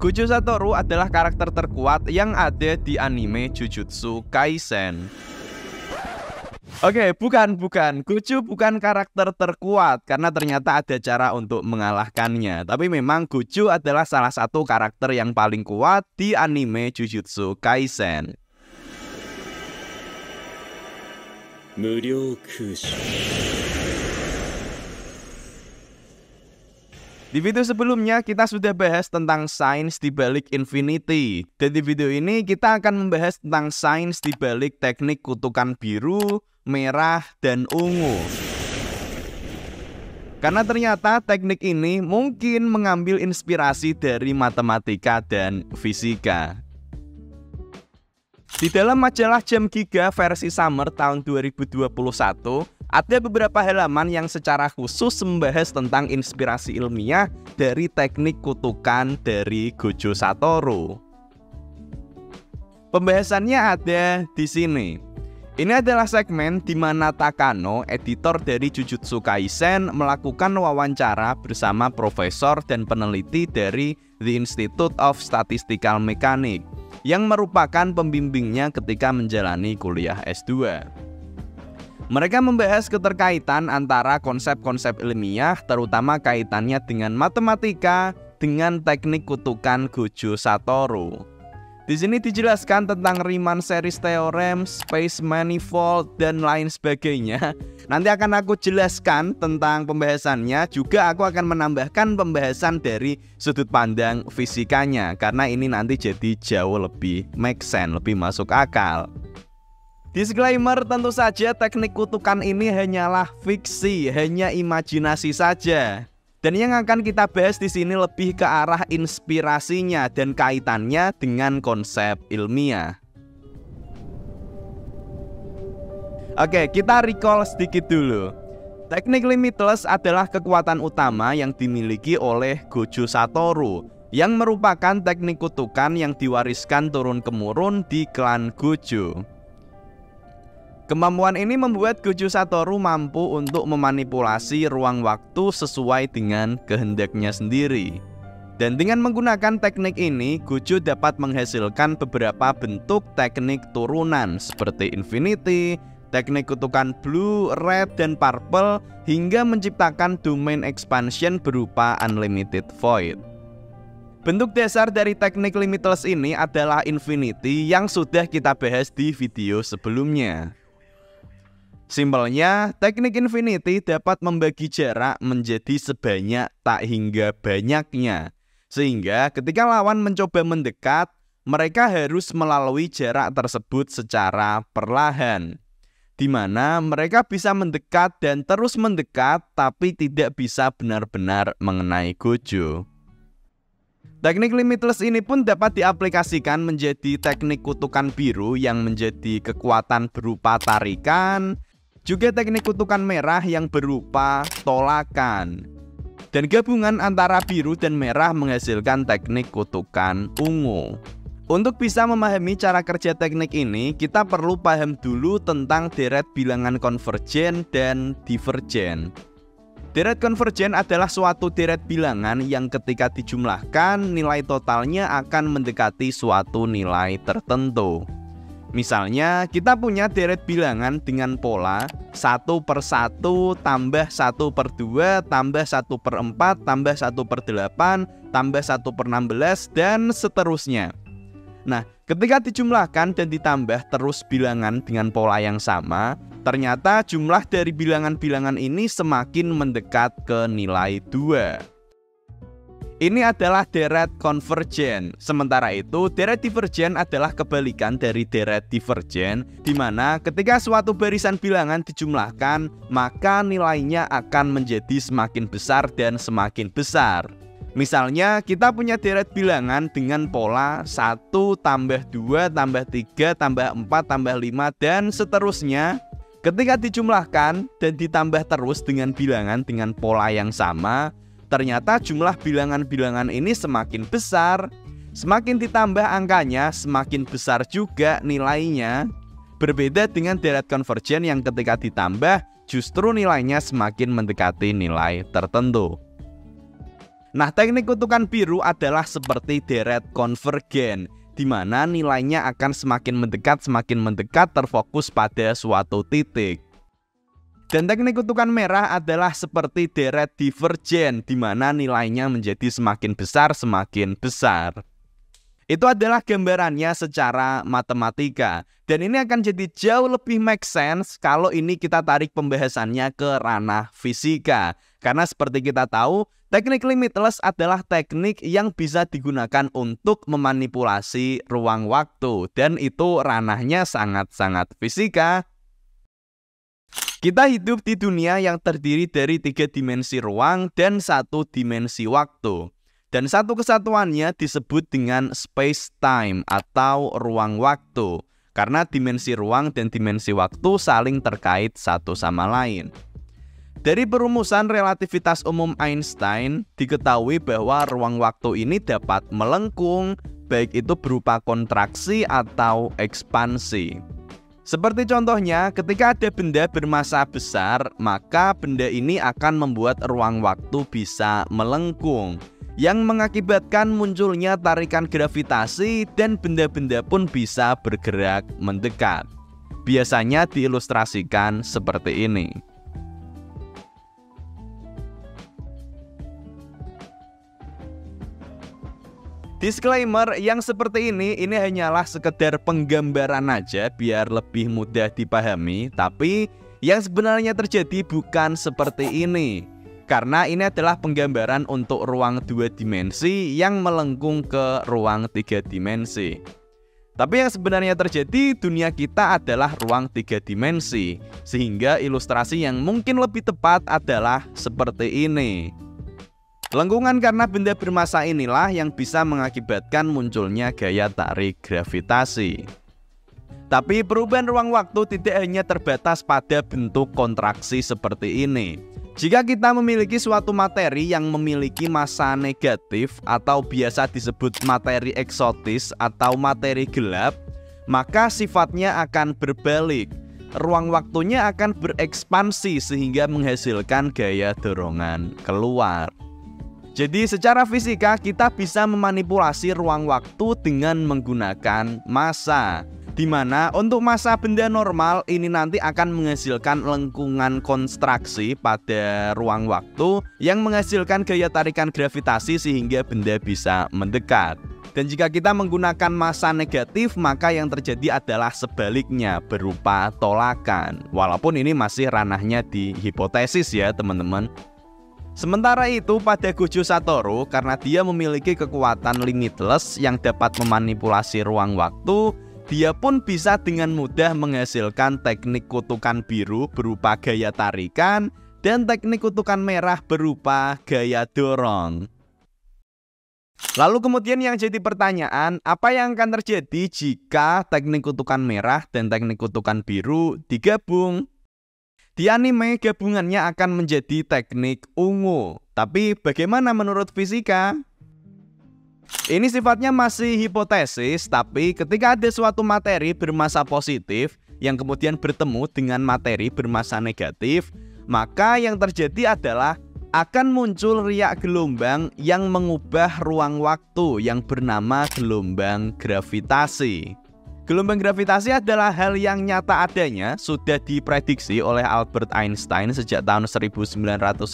Gojo Satoru adalah karakter terkuat yang ada di anime Jujutsu Kaisen. Oke, bukan. Gojo bukan karakter terkuat karena ternyata ada cara untuk mengalahkannya. Tapi memang Gojo adalah salah satu karakter yang paling kuat di anime Jujutsu Kaisen. Di video sebelumnya kita sudah bahas tentang sains di balik Infinity. Dan di video ini kita akan membahas tentang sains di balik teknik kutukan biru, merah, dan ungu. Karena ternyata teknik ini mungkin mengambil inspirasi dari matematika dan fisika. Di dalam majalah Jam Giga versi Summer tahun 2021, ada beberapa halaman yang secara khusus membahas tentang inspirasi ilmiah dari teknik kutukan dari Gojo Satoru. Pembahasannya ada di sini. Ini adalah segmen di mana Takano, editor dari Jujutsu Kaisen, melakukan wawancara bersama profesor dan peneliti dari The Institute of Statistical Mechanics yang merupakan pembimbingnya ketika menjalani kuliah S2. Mereka membahas keterkaitan antara konsep-konsep ilmiah, terutama kaitannya dengan matematika, dengan teknik kutukan Gojo Satoru. Di sini dijelaskan tentang Riemann series theorem, space manifold, dan lain sebagainya. Nanti akan aku jelaskan tentang pembahasannya, juga aku akan menambahkan pembahasan dari sudut pandang fisikanya, karena ini nanti jadi jauh lebih make sense, lebih masuk akal. Disclaimer, tentu saja teknik kutukan ini hanyalah fiksi, hanya imajinasi saja. Dan yang akan kita bahas di sini lebih ke arah inspirasinya dan kaitannya dengan konsep ilmiah. Oke, kita recall sedikit dulu. Teknik limitless adalah kekuatan utama yang dimiliki oleh Gojo Satoru, yang merupakan teknik kutukan yang diwariskan turun-temurun di klan Gojo. Kemampuan ini membuat Gojo Satoru mampu untuk memanipulasi ruang waktu sesuai dengan kehendaknya sendiri. Dan dengan menggunakan teknik ini, Gojo dapat menghasilkan beberapa bentuk teknik turunan seperti Infinity, teknik kutukan Blue, Red, dan Purple, hingga menciptakan domain expansion berupa Unlimited Void. Bentuk dasar dari teknik limitless ini adalah Infinity yang sudah kita bahas di video sebelumnya. Simpelnya, teknik Infinity dapat membagi jarak menjadi sebanyak tak hingga banyaknya. Sehingga ketika lawan mencoba mendekat, mereka harus melalui jarak tersebut secara perlahan. Di mana mereka bisa mendekat dan terus mendekat, tapi tidak bisa benar-benar mengenai Gojo. Teknik limitless ini pun dapat diaplikasikan menjadi teknik kutukan biru yang menjadi kekuatan berupa tarikan, juga teknik kutukan merah yang berupa tolakan. Dan gabungan antara biru dan merah menghasilkan teknik kutukan ungu. Untuk bisa memahami cara kerja teknik ini, kita perlu paham dulu tentang deret bilangan konvergen dan divergen. Deret konvergen adalah suatu deret bilangan yang ketika dijumlahkan, nilai totalnya akan mendekati suatu nilai tertentu. Misalnya, kita punya deret bilangan dengan pola 1/1 tambah 1/2 tambah 1/4 tambah 1/8 tambah 1/16 dan seterusnya. Nah, ketika dijumlahkan dan ditambah terus bilangan dengan pola yang sama, ternyata jumlah dari bilangan-bilangan ini semakin mendekat ke nilai 2. Ini adalah deret konvergen. Sementara itu, deret divergen adalah kebalikan dari deret divergen, di mana ketika suatu barisan bilangan dijumlahkan, maka nilainya akan menjadi semakin besar dan semakin besar. Misalnya, kita punya deret bilangan dengan pola 1 tambah 2 tambah 3 tambah 4 tambah 5 dan seterusnya. Ketika dijumlahkan dan ditambah terus dengan bilangan dengan pola yang sama, ternyata jumlah bilangan-bilangan ini semakin besar. Semakin ditambah angkanya, semakin besar juga nilainya. Berbeda dengan deret konvergen yang ketika ditambah, justru nilainya semakin mendekati nilai tertentu. Nah, teknik kutukan biru adalah seperti deret konvergen, di mana nilainya akan semakin mendekat terfokus pada suatu titik. Dan teknik kutukan merah adalah seperti deret divergen, di mana nilainya menjadi semakin besar. Itu adalah gambarannya secara matematika. Dan ini akan jadi jauh lebih make sense kalau ini kita tarik pembahasannya ke ranah fisika. Karena seperti kita tahu, teknik limitless adalah teknik yang bisa digunakan untuk memanipulasi ruang waktu. Dan itu ranahnya sangat-sangat fisika. Kita hidup di dunia yang terdiri dari 3 dimensi ruang dan 1 dimensi waktu. Dan satu kesatuannya disebut dengan space-time atau ruang waktu. Karena dimensi ruang dan dimensi waktu saling terkait satu sama lain. Dari perumusan relativitas umum Einstein, diketahui bahwa ruang waktu ini dapat melengkung, baik itu berupa kontraksi atau ekspansi. Seperti contohnya, ketika ada benda bermassa besar, maka benda ini akan membuat ruang waktu bisa melengkung, yang mengakibatkan munculnya tarikan gravitasi dan benda-benda pun bisa bergerak mendekat. Biasanya diilustrasikan seperti ini. Disclaimer, yang seperti ini hanyalah sekedar penggambaran aja biar lebih mudah dipahami, tapi yang sebenarnya terjadi bukan seperti ini. Karena ini adalah penggambaran untuk ruang 2 dimensi yang melengkung ke ruang 3 dimensi. Tapi yang sebenarnya terjadi, dunia kita adalah ruang 3 dimensi. Sehingga ilustrasi yang mungkin lebih tepat adalah seperti ini. Lengkungan karena benda bermassa inilah yang bisa mengakibatkan munculnya gaya tarik gravitasi. Tapi perubahan ruang waktu tidak hanya terbatas pada bentuk kontraksi seperti ini. Jika kita memiliki suatu materi yang memiliki massa negatif atau biasa disebut materi eksotis atau materi gelap, maka sifatnya akan berbalik. Ruang waktunya akan berekspansi sehingga menghasilkan gaya dorongan keluar. Jadi secara fisika kita bisa memanipulasi ruang waktu dengan menggunakan massa. Di mana untuk massa benda normal ini nanti akan menghasilkan lengkungan kontraksi pada ruang waktu yang menghasilkan gaya tarikan gravitasi sehingga benda bisa mendekat. Dan jika kita menggunakan massa negatif, maka yang terjadi adalah sebaliknya berupa tolakan. Walaupun ini masih ranahnya di hipotesis ya teman-teman. Sementara itu pada Gojo Satoru, karena dia memiliki kekuatan limitless yang dapat memanipulasi ruang waktu, dia pun bisa dengan mudah menghasilkan teknik kutukan biru berupa gaya tarikan dan teknik kutukan merah berupa gaya dorong. Lalu kemudian yang jadi pertanyaan, apa yang akan terjadi jika teknik kutukan merah dan teknik kutukan biru digabung? Di anime gabungannya akan menjadi teknik ungu. Tapi bagaimana menurut fisika? Ini sifatnya masih hipotesis, tapi ketika ada suatu materi bermassa positif yang kemudian bertemu dengan materi bermassa negatif, maka yang terjadi adalah akan muncul riak gelombang yang mengubah ruang waktu yang bernama gelombang gravitasi. Gelombang gravitasi adalah hal yang nyata adanya, sudah diprediksi oleh Albert Einstein sejak tahun 1916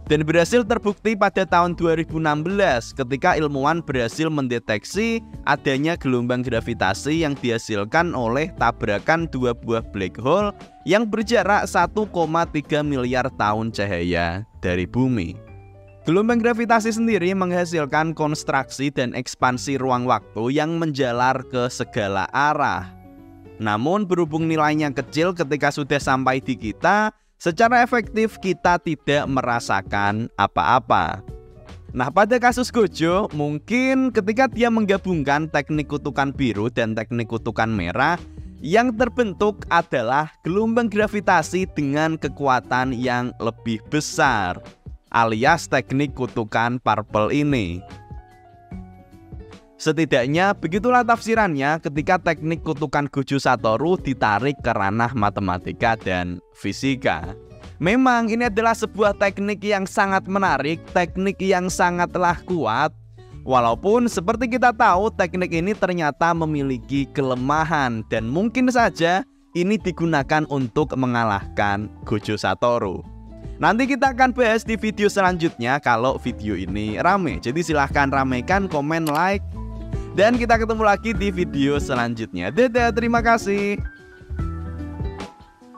dan berhasil terbukti pada tahun 2016 ketika ilmuwan berhasil mendeteksi adanya gelombang gravitasi yang dihasilkan oleh tabrakan 2 buah black hole yang berjarak 1,3 miliar tahun cahaya dari bumi. Gelombang gravitasi sendiri menghasilkan kontraksi dan ekspansi ruang waktu yang menjalar ke segala arah. Namun berhubung nilainya kecil ketika sudah sampai di kita, secara efektif kita tidak merasakan apa-apa. Nah, pada kasus Gojo, mungkin ketika dia menggabungkan teknik kutukan biru dan teknik kutukan merah, yang terbentuk adalah gelombang gravitasi dengan kekuatan yang lebih besar, alias teknik kutukan purple ini. Setidaknya begitulah tafsirannya ketika teknik kutukan Gojo Satoru ditarik ke ranah matematika dan fisika. Memang ini adalah sebuah teknik yang sangat menarik, teknik yang sangatlah kuat. Walaupun seperti kita tahu teknik ini ternyata memiliki kelemahan dan mungkin saja ini digunakan untuk mengalahkan Gojo Satoru. Nanti kita akan bahas di video selanjutnya kalau video ini rame. Jadi silahkan ramaikan, komen, like. Dan kita ketemu lagi di video selanjutnya. Dadah, terima kasih.